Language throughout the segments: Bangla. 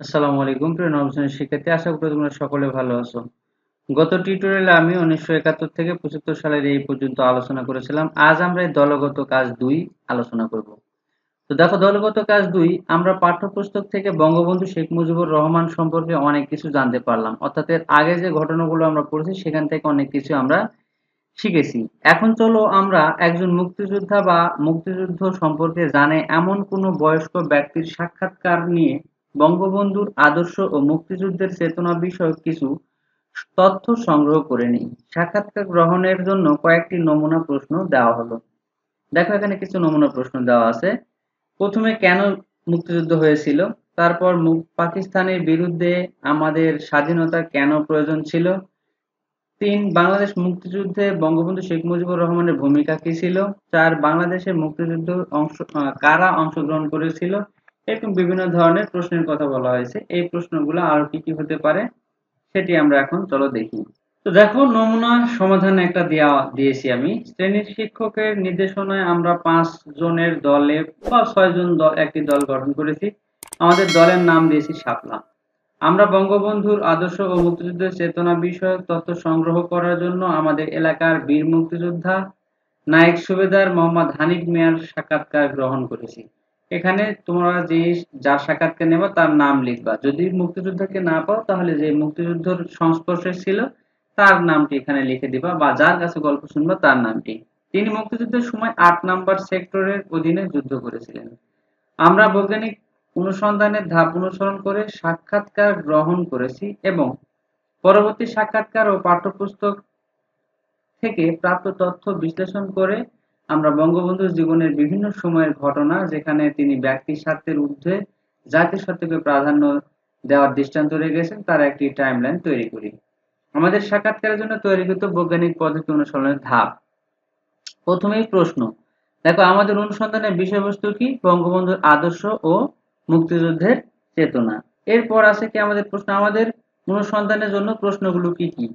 আসসালামু আলাইকুম প্রিয় নবম শ্রেণীর শিক্ষার্থী, আশা করি তোমরা সকলে ভালো আছো। গত টিউটোরিয়ালে আমি 1971 থেকে 75 সালের এই পর্যন্ত আলোচনা করেছিলাম। আজ আমরা এই দলগত কাজ 2 আলোচনা করব। তো দেখো, দলগত কাজ 2 আমরা পাঠ্যপুস্তক থেকে বঙ্গবন্ধু শেখ মুজিবুর রহমান সম্পর্কে অনেক কিছু জানতে পারলাম। অর্থাৎ এর আগে যে ঘটনাগুলো আমরা পড়েছি সেখান থেকে অনেক কিছু আমরা শিখেছি। এখন চলো আমরা একজন মুক্তিযোদ্ধা বা মুক্তিযুদ্ধ সম্পর্কে জানে এমন কোনো বয়স্ক ব্যক্তির সাক্ষাৎকার নিয়ে বঙ্গবন্ধুর আদর্শ ও মুক্তিযুদ্ধের চেতনা বিষয়ক কিছু তথ্য সংগ্রহ করে নিই। সাক্ষাৎকার গ্রহণের জন্য কয়েকটি নমুনা প্রশ্ন দেওয়া হলো। দেখো, এখানে কিছু নমুনা প্রশ্ন দেওয়া আছে। প্রথমে কেন মুক্তিযুদ্ধ হয়েছিল, তারপর পাকিস্তানের বিরুদ্ধে আমাদের স্বাধীনতা কেন প্রয়োজন ছিল, ৩. বাংলাদেশ মুক্তিযুদ্ধে বঙ্গবন্ধু শেখ মুজিবুর রহমানের ভূমিকা কী ছিল, ৪. বাংলাদেশের মুক্তিযুদ্ধে কারা অংশগ্রহণ করেছিল। এরকম বিভিন্ন ধরনের প্রশ্নের কথা বলা হয়েছে। এই প্রশ্নগুলো আরো কি কি হতে পারে সেটি আমরা এখন চলো দেখি। তো দেখো, নমুনা সমাধান একটা দিয়েছি আমি। শ্রেণীর শিক্ষকের নির্দেশনায় আমরা 5 জনের দলে বা 6 জন একটি দল গঠন করেছি। আমাদের দলের নাম দিয়েছি শাপলা। আমরা বঙ্গবন্ধুর আদর্শ ও মুক্তিযুদ্ধের চেতনা বিষয়ক তথ্য সংগ্রহ করার জন্য আমাদের এলাকার বীর মুক্তিযোদ্ধা নায়েক সুবেদার মোহাম্মদ হানিফ মিয়ার সাক্ষাৎকার গ্রহণ করেছি। এখানে তোমরা যার সাক্ষাৎকার নেবা তার নাম লিখবা। যদি মুক্তিযোদ্ধাকে না পাও তাহলে যে মুক্তিযুদ্ধের সংস্পর্শে ছিল তার নামটি এখানে লিখে দিবা, বা যার কাছে গল্প শুনবা তার নামটি। তিনি মুক্তিযুদ্ধের সময় 8 নাম্বার সেক্টরের অধীনে যুদ্ধ করেছিলেন। আমরা বৈজ্ঞানিক অনুসন্ধানের ধাপ অনুসরণ করে সাক্ষাৎকার গ্রহণ করেছি এবং পরবর্তী সাক্ষাৎকার ও পাঠ্যপুস্তক থেকে প্রাপ্ত তথ্য বিশ্লেষণ করে আমরা বঙ্গবন্ধুর জীবনের বিভিন্ন সময়ের ঘটনা, যেখানে তিনি ব্যক্তি স্বার্থের ঊর্ধ্বে জাতীয় স্বার্থকে প্রাধান্য দেওয়ার দৃষ্টান্ত রেখেছেন, তার একটি টাইমলাইন তৈরি করি। আমাদের সাক্ষাৎকারের জন্য তৈরিকৃত বৈজ্ঞানিক পদ্ধতি অনুসরণের ধাপ। প্রথমেই প্রশ্ন। দেখো, আমাদের অনুসন্ধানের বিষয়বস্তু কি? বঙ্গবন্ধুর আদর্শ ও মুক্তিযুদ্ধের চেতনা। এরপর আছে কি আমাদের প্রশ্ন, আমাদের অনুসন্ধানের জন্য প্রশ্নগুলো কি কি?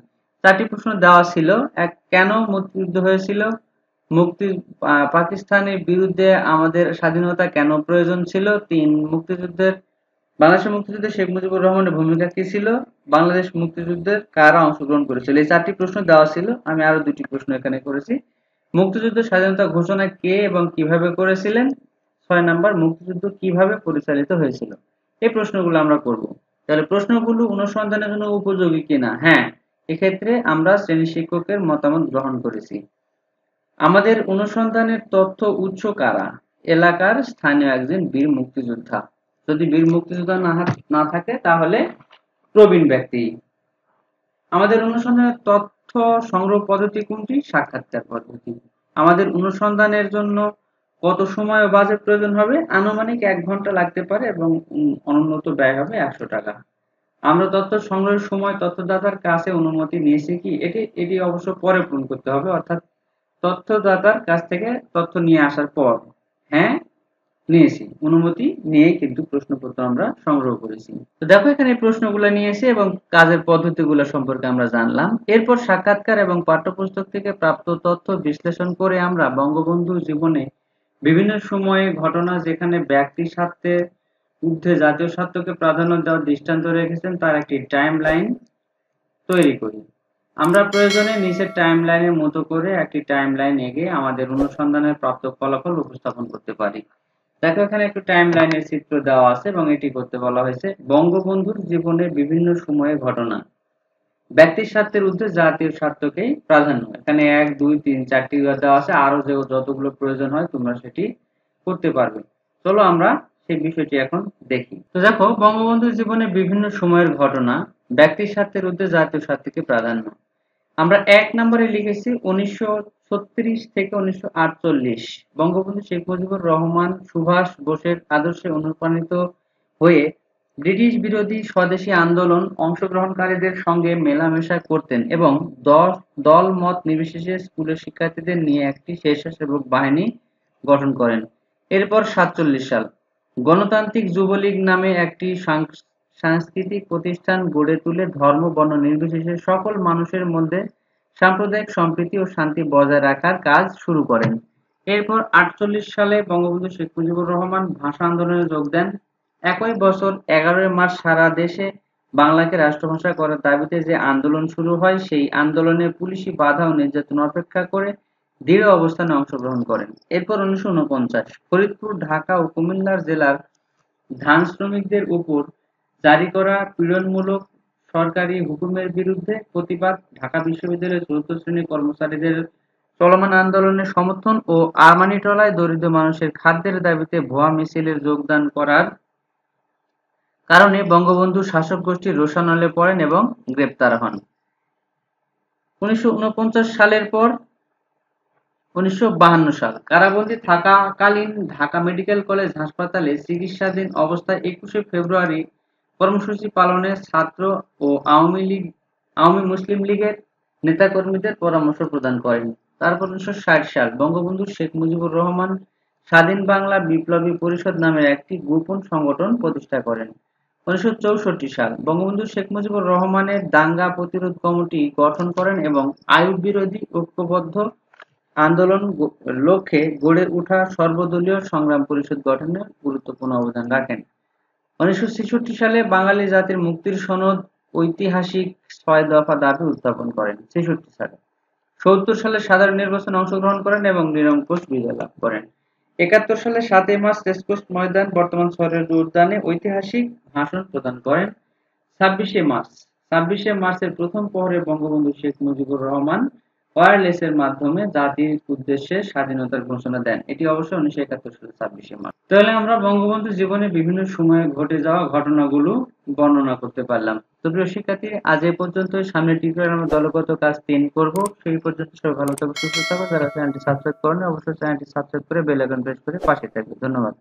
4টি প্রশ্ন দেওয়া ছিল। এক, কেন মুক্তিযুদ্ধ হয়েছিল? মুক্তি পাকিস্তানের বিরুদ্ধে আমাদের স্বাধীনতা কেন প্রয়োজন ছিল? 3, বাংলাদেশের মুক্তিযুদ্ধে শেখ মুজিবুর রহমানের ভূমিকা কি ছিল? বাংলাদেশ মুক্তিযুদ্ধের কারা অংশগ্রহণ করেছিল? এই 4টি প্রশ্ন দেওয়া ছিল। আমি আরো 2টি প্রশ্ন এখানে করেছি। মুক্তিযুদ্ধ স্বাধীনতা ঘোষণা কে এবং কিভাবে করেছিলেন? 6 নাম্বার, মুক্তিযুদ্ধ কিভাবে পরিচালিত হয়েছিল? এই প্রশ্নগুলো আমরা করব। তাহলে প্রশ্নগুলো অনুসন্ধানের জন্য উপযোগী কিনা? হ্যাঁ, এক্ষেত্রে আমরা শ্রেণী শিক্ষকের মতামত গ্রহণ করেছি। আমাদের অনুসন্ধানের তথ্য উৎস কারা? এলাকার স্থানীয় একজন বীর মুক্তিযোদ্ধা। যদি বীর মুক্তিযোদ্ধা না থাকে তাহলে প্রবীণ ব্যক্তি। আমাদের অনুসন্ধানের তথ্য সংগ্রহ পদ্ধতি কোনটি? সাক্ষাৎকার পদ্ধতি। আমাদের অনুসন্ধানের জন্য কত সময় ও বাজেট প্রয়োজন হবে? আনুমানিক 1 ঘন্টা লাগতে পারে এবং অনুন্নত ব্যয় হবে 100 টাকা। আমরা তথ্য সংগ্রহের সময় তথ্যদাতার কাছে অনুমতি নিয়েছি কি? এটি অবশ্য পরে পূরণ করতে হবে, অর্থাৎ তথ্যদাতার কাছ থেকে তথ্য নিয়ে আসার পর। হ্যাঁ, নিয়েছি। অনুমতি নিয়েই কিন্তু প্রশ্নপত্র আমরা সংগ্রহ করেছি। তো দেখো, এখানে এই প্রশ্নগুলো নিয়েছি এবং কাজের পদ্ধতিগুলো সম্পর্কে আমরা জানলাম। এরপর সাক্ষাৎকার এবং পাঠ্যপুস্তক থেকে প্রাপ্ত তথ্য বিশ্লেষণ করে আমরা বঙ্গবন্ধুর জীবনে বিভিন্ন সময়ে ঘটনা, যেখানে ব্যক্তি স্বার্থের ঊর্ধ্বে জাতীয় স্বার্থকে প্রাধান্য দেওয়ার দৃষ্টান্ত রেখেছেন, তার একটি টাইমলাইন তৈরি করি। আমরা প্রয়োজনে নিচের টাইমলাইনের মতো করে একটি টাইমলাইন এঁকে আমাদের অনুসন্ধানের প্রাপ্ত ফলাফল উপস্থাপন করতে পারি। দেখো, এখানে একটু টাইমলাইনের চিত্র দেওয়া আছে এবং এটি করতে বলা হয়েছে। বঙ্গবন্ধুর জীবনের বিভিন্ন সময়ের ঘটনা, ব্যক্তির স্বার্থের ঊর্ধ্বে জাতীয় স্বার্থকেই প্রাধান্য। এখানে 1, 2, 3, 4টি দেওয়া আছে। আরো যতগুলো প্রয়োজন হয় তোমরা সেটি করতে পারবে। চলো আমরা সেই বিষয়টি এখন দেখি। তো দেখো, বঙ্গবন্ধুর জীবনের বিভিন্ন সময়ের ঘটনা, ব্যক্তির স্বার্থের ঊর্ধ্বে জাতীয় স্বার্থকে প্রাধান্য। আমরা 1 নম্বরে লিখেছি 1936 থেকে 1948 বঙ্গবন্ধু শেখ মুজিবুর রহমান সুভাষ বোসের আদর্শে অনুপ্রাণিত হয়ে ব্রিটিশ বিরোধী স্বদেশী আন্দোলন অংশগ্রহণকারীদের সঙ্গে মেলামেশা করতেন এবং দল মত নির্বিশেষে স্কুলের শিক্ষার্থীদের নিয়ে একটি স্বেচ্ছাসেবক বাহিনী গঠন করেন। এরপর 47 সাল গণতান্ত্রিক যুবলীগ নামে একটি সাংস্কৃতিক প্রতিষ্ঠান গড়ে তুলে ধর্ম বর্ণ নির্বিশেষে সকল মানুষের মধ্যে সাম্প্রদায়িক সম্প্রীতি ও শান্তি বজায় রাখার কাজ শুরু করেন। এরপর 48 সালে বঙ্গবন্ধু শেখ মুজিবুর রহমান ভাষা আন্দোলনে যোগ দেন। একই বছর 11 মার্চ সারা দেশে বাংলাকে রাষ্ট্রভাষা করার দাবিতে যে আন্দোলন শুরু হয়, সেই আন্দোলনে পুলিশি বাধা ও নির্যাতন উপেক্ষা করে দৃঢ় অবস্থানে অংশগ্রহণ করেন। এরপর 1949 ফরিদপুর, ঢাকা ও কুমিল্লা জেলার ধান শ্রমিকদের উপর জারি করা পীড়নমূলক সরকারি হুকুমের বিরুদ্ধে প্রতিবাদ, ঢাকা বিশ্ববিদ্যালয়ের চতুর্থ শ্রেণির কর্মচারীদের চলমান আন্দোলনের সমর্থন ও আরমানিটোলায় দরিদ্র মানুষের খাদ্যের দাবিতে ভুয়া মিছিলে যোগদান করার কারণে বঙ্গবন্ধু শাসক গোষ্ঠী রোষানলে পড়েন এবং গ্রেপ্তার হন। 1949 সালের পর 1952 সাল কারাবন্দী থাকাকালীন ঢাকা মেডিকেল কলেজ হাসপাতালে চিকিৎসাধীন অবস্থায় 21শে ফেব্রুয়ারি কর্মসূচি পালনে ছাত্র ও আওয়ামী মুসলিম লীগের নেতাকর্মীদের পরামর্শ প্রদান করেন। তারপর 1960 সাল বঙ্গবন্ধু শেখ মুজিবুর রহমান স্বাধীন বাংলা বিপ্লবী পরিষদ নামের একটি গোপন সংগঠন প্রতিষ্ঠা করেন। 1964 সাল বঙ্গবন্ধু শেখ মুজিবুর রহমানের দাঙ্গা প্রতিরোধ কমিটি গঠন করেন এবং আইয়ুব বিরোধী ঐক্যবদ্ধ আন্দোলন লক্ষ্যে গড়ে ওঠা সর্বদলীয় সংগ্রাম পরিষদ গঠনে গুরুত্বপূর্ণ অবদান রাখেন। 1966 সালে বাঙালি জাতির মুক্তির সনদ ঐতিহাসিক ৬ দফা দাবি উত্থাপন করেন। ৬৬ সালে ৭০ সালে সাধারণ নির্বাচনে অংশগ্রহণ করেন এবং নিরঙ্কুশ বিজয় লাভ করেন। ৭১ সালে ৭ই মার্চ রেসকোর্স ময়দান বর্তমান শহরের উদ্যানে ঐতিহাসিক ভাষণ প্রদান করেন। ২৬শে মার্চের প্রথম প্রহরে বঙ্গবন্ধু শেখ মুজিবুর রহমান ওয়্যারলেসের মাধ্যমে জাতির উদ্দেশ্যে স্বাধীনতার ঘোষণা দেন। এটি অবশ্য 1971 সালের ২৬শে মার্চ। তাহলে আমরা বঙ্গবন্ধু জীবনের বিভিন্ন সময়ে ঘটে যাওয়া ঘটনাগুলো বর্ণনা করতে পারলাম। তো প্রিয় শিক্ষার্থী, আজ এ পর্যন্তই। সামনের টিউটোরিয়ালে আমরা দলগত কাজ ৩ করব। সেই পর্যন্ত সবাই ভালো থাকো, সুস্থ থাকো। যারা চ্যানেলটি সাবস্ক্রাইব করেনি অবশ্যই চ্যানেলটি সাবস্ক্রাইব করে বেল আইকন প্রেস করে পাশে থাকবে। ধন্যবাদ।